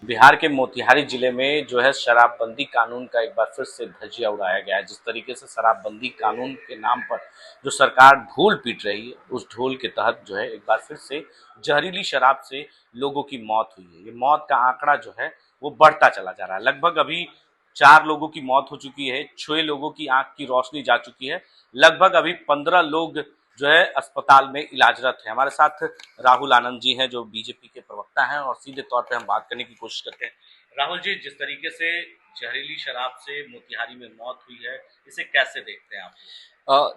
बिहार के मोतिहारी जिले में जो है शराबबंदी कानून का एक बार फिर से धज्जियां उड़ाया गया है। जिस तरीके से शराबबंदी कानून के नाम पर जो सरकार ढोल पीट रही है, उस ढोल के तहत जो है एक बार फिर से जहरीली शराब से लोगों की मौत हुई है। ये मौत का आंकड़ा जो है वो बढ़ता चला जा रहा है। लगभग अभी 4 लोगों की मौत हो चुकी है, 6 लोगों की आंख की रोशनी जा चुकी है, लगभग अभी 15 लोग जो है अस्पताल में इलाजरत है। हमारे साथ राहुल आनंद जी हैं जो बीजेपी के प्रवक्ता हैं और सीधे तौर पे हम बात करने की कोशिश करते हैं। राहुल जी, जिस तरीके से जहरीली शराब से मोतिहारी में मौत हुई है, इसे कैसे देखते हैं आप?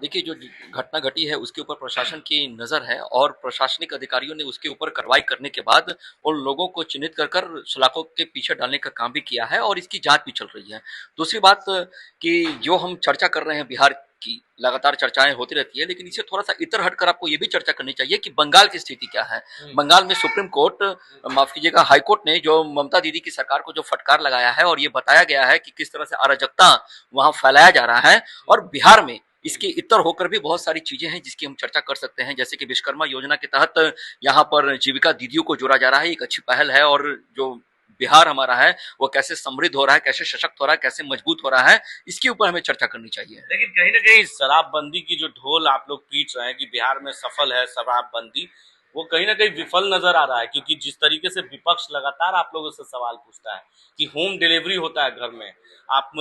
देखिए, जो घटना घटी है उसके ऊपर प्रशासन की नज़र है और प्रशासनिक अधिकारियों ने उसके ऊपर कार्रवाई करने के बाद उन लोगों को चिन्हित कर कर सलाखों के पीछे डालने का काम भी किया है और इसकी जांच भी चल रही है। दूसरी बात कि जो हम चर्चा कर रहे हैं बिहार की, लगातार चर्चाएं होती रहती है, लेकिन इसे थोड़ा सा इतर हटकर आपको ये भी चर्चा करनी चाहिए कि बंगाल की स्थिति क्या है। बंगाल में सुप्रीम कोर्ट, माफ कीजिएगा, हाई कोर्ट ने जो ममता दीदी की सरकार को जो फटकार लगाया है और ये बताया गया है कि किस तरह से अराजकता वहां फैलाया जा रहा है, और बिहार में इसके इतर होकर भी बहुत सारी चीजें हैं जिसकी हम चर्चा कर सकते हैं। जैसे कि विश्वकर्मा योजना के तहत यहाँ पर जीविका दीदियों को जोड़ा जा रहा है, एक अच्छी पहल है, और जो बिहार हमारा है वो कैसे समृद्ध हो रहा है, कैसे सशक्त हो रहा है, कैसे मजबूत हो रहा है, इसके ऊपर हमें चर्चा करनी चाहिए। लेकिन कहीं ना कहीं शराबबंदी की जो ढोल आप लोग पीट रहे हैं कि बिहार में सफल है शराबबंदी, वो कहीं ना कहीं विफल नजर आ रहा है, क्योंकि जिस तरीके से विपक्ष लगातार आप लोगों से सवाल पूछता है कि होम डिलीवरी होता है घर में, आप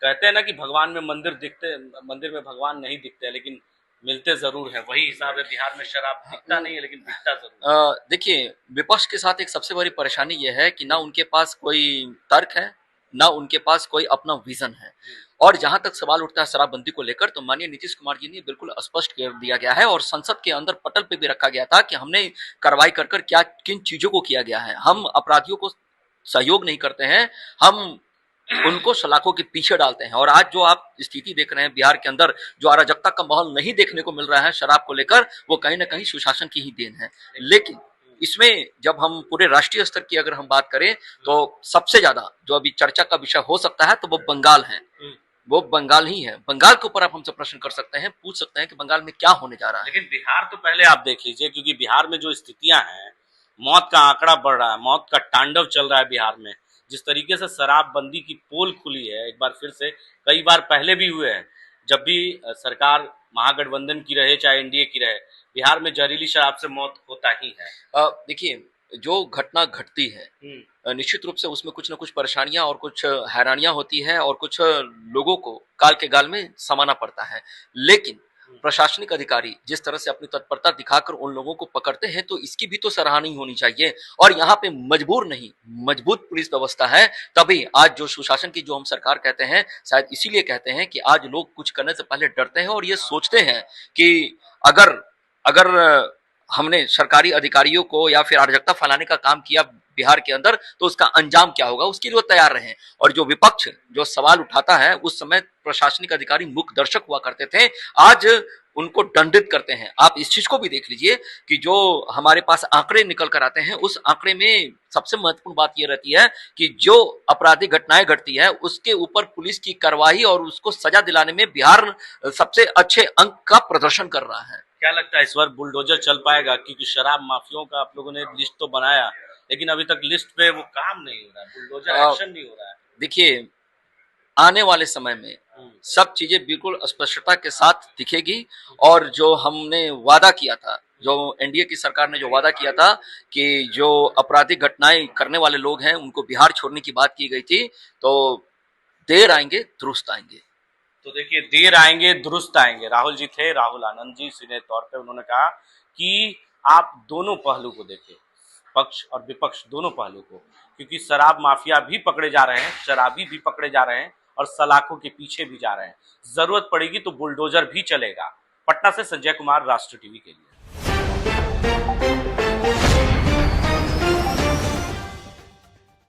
कहते हैं ना कि भगवान में मंदिर दिखते, मंदिर में भगवान नहीं दिखते, लेकिन मिलते जरूर है। वही हिसाब है, बिहार में शराब दिखता नहीं है लेकिन बिकता जरूर है। देखिए, विपक्ष के साथ एक सबसे बड़ी परेशानी यह है कि ना उनके पास कोई तर्क है, ना उनके पास कोई अपना विजन है। और जहां तक सवाल उठता है शराबबंदी को लेकर, तो माननीय नीतीश कुमार जी ने बिल्कुल स्पष्ट कर दिया गया है और संसद के अंदर पटल पे भी रखा गया था कि हमने कार्रवाई कर कर क्या किन चीजों को किया गया है। हम अपराधियों को सहयोग नहीं करते हैं, हम उनको सलाखों के पीछे डालते हैं। और आज जो आप स्थिति देख रहे हैं बिहार के अंदर, जो अराजकता का माहौल नहीं देखने को मिल रहा है शराब को लेकर, वो कहीं ना कहीं सुशासन की ही देन है। लेकिन इसमें जब हम पूरे राष्ट्रीय स्तर की अगर हम बात करें, तो सबसे ज्यादा जो अभी चर्चा का विषय हो सकता है तो वो बंगाल है, वो बंगाल ही है। बंगाल के ऊपर आप हमसे प्रश्न कर सकते हैं, पूछ सकते हैं कि बंगाल में क्या होने जा रहा है। लेकिन बिहार तो पहले आप देख लीजिए, क्योंकि बिहार में जो स्थितियां हैं, मौत का आंकड़ा बढ़ रहा है, मौत का तांडव चल रहा है बिहार में। जिस तरीके से शराबबंदी की पोल खुली है एक बार फिर से, कई बार पहले भी हुए हैं, जब भी सरकार महागठबंधन की रहे चाहे एनडीए की रहे, बिहार में जहरीली शराब से मौत होता ही है। देखिए, जो घटना घटती है निश्चित रूप से उसमें कुछ न कुछ परेशानियां और कुछ हैरानियां होती है और कुछ लोगों को काल के गाल में समाना पड़ता है। लेकिन प्रशासनिक अधिकारी जिस तरह से अपनी तत्परता दिखाकर उन लोगों को पकड़ते हैं, तो इसकी भी तो सराहना होनी चाहिए। और यहाँ पे मजबूर नहीं, मजबूत पुलिस व्यवस्था है, तभी आज जो सुशासन की जो हम सरकार कहते हैं, शायद इसीलिए कहते हैं कि आज लोग कुछ करने से पहले डरते हैं और ये सोचते हैं कि अगर अगर हमने सरकारी अधिकारियों को या फिर अराजकता फैलाने का काम किया बिहार के अंदर, तो उसका अंजाम क्या होगा, उसके लिए वो तैयार रहे। और जो विपक्ष जो सवाल उठाता है, उस समय प्रशासनिक अधिकारी मूक दर्शक हुआ करते थे, आज उनको दंडित करते हैं। आप इस चीज को भी देख लीजिए कि जो हमारे पास आंकड़े निकल कर आते हैं, उस आंकड़े में सबसे महत्वपूर्ण बात यह रहती है कि जो आपराधिक घटनाएं घटती है उसके ऊपर पुलिस की कार्रवाई और उसको सजा दिलाने में बिहार सबसे अच्छे अंक का प्रदर्शन कर रहा है। क्या लगता है इस बार बुलडोजर चल पाएगा? क्योंकि शराब माफियों का आप लोगों ने लिस्ट तो बनाया, लेकिन अभी तक लिस्ट पे वो काम नहीं हो रहा है, बुलडोजर एक्शन नहीं हो रहा है। देखिए, आने वाले समय में सब चीजें बिल्कुल स्पष्टता के साथ दिखेगी। और जो हमने वादा किया था, जो एनडीए की सरकार ने जो वादा किया था कि जो आपराधिक घटनाएं करने वाले लोग हैं उनको बिहार छोड़ने की बात की गई थी, तो देर आएंगे दुरुस्त आएंगे। तो देखिए, देर आएंगे दुरुस्त आएंगे। राहुल जी थे, राहुल आनंद जी, सीधे तौर पे उन्होंने कहा कि आप दोनों पहलू को देखें, पक्ष और विपक्ष दोनों पहलू को, क्योंकि शराब माफिया भी पकड़े जा रहे हैं, शराबी भी पकड़े जा रहे हैं और सलाखों के पीछे भी जा रहे हैं। जरूरत पड़ेगी तो बुलडोजर भी चलेगा। पटना से संजय कुमार, राष्ट्र टीवी के लिए।